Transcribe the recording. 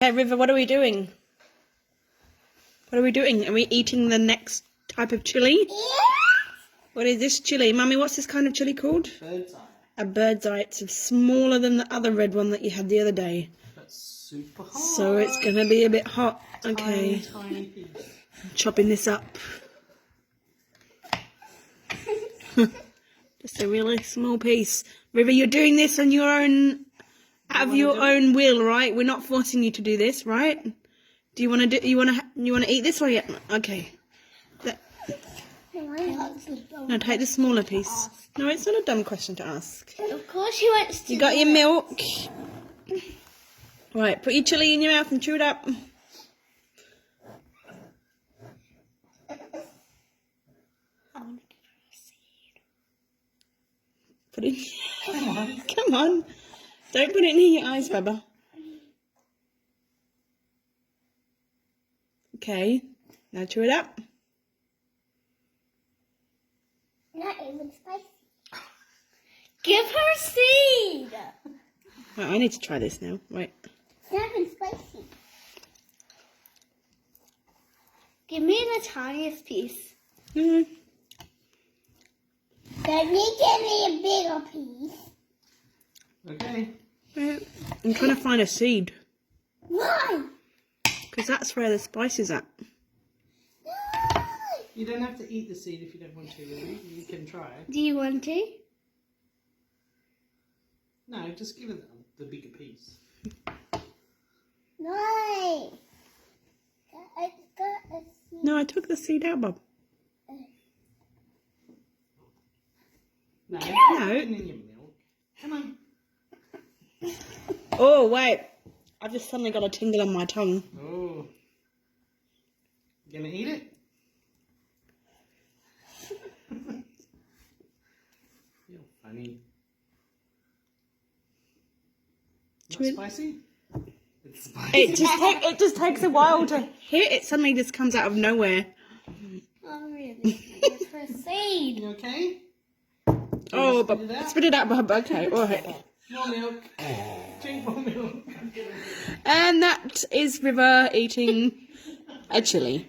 Hey, River, what are we doing? What are we doing? Are we eating the next type of chili? Yeah. What is this chili? Mummy, what's this kind of chili called? Bird's eye. A bird's eye. It's smaller than the other red one that you had the other day. That's super hot. So it's going to be a bit hot. Okay. Tiny piece. Chopping this up. Just a really small piece. River, you're doing this on your own, out of your own will, right? We're not forcing you to do this, right? Do you want to do? You want to eat this or yeah? Okay. No, take the smaller piece. No, it's not a dumb question to ask. Of course he wants to. You got your milk. Right, put your chili in your mouth and chew it up. Put it. Come on. Come on. Don't put it near your eyes, Bubba. Okay. Now chew it up. Not even spicy. Give her seed. Right, I need to try this now. Right. It's not even spicy. Give me the tiniest piece. Mm. Can you give me a bigger piece? Okay. Right. I'm trying to find a seed. Why? Because that's where the spice is at. You don't have to eat the seed if you don't want to, really. You can try. Do you want to? No, just give it the bigger piece. No. I got a seed. No, I took the seed out, Bob. No. No. Put it in your milk. Come on. Oh, wait. I've just suddenly got a tingle on my tongue. Oh. You gonna eat it? You're funny. Not spicy? It's spicy. It just takes a while to hit. It suddenly just comes out of nowhere. Oh, really? It's her seed. You okay? Oh, spit but it out? spit it out, Bob. Okay, all right. More milk. Drink more milk. And that is River eating a chili.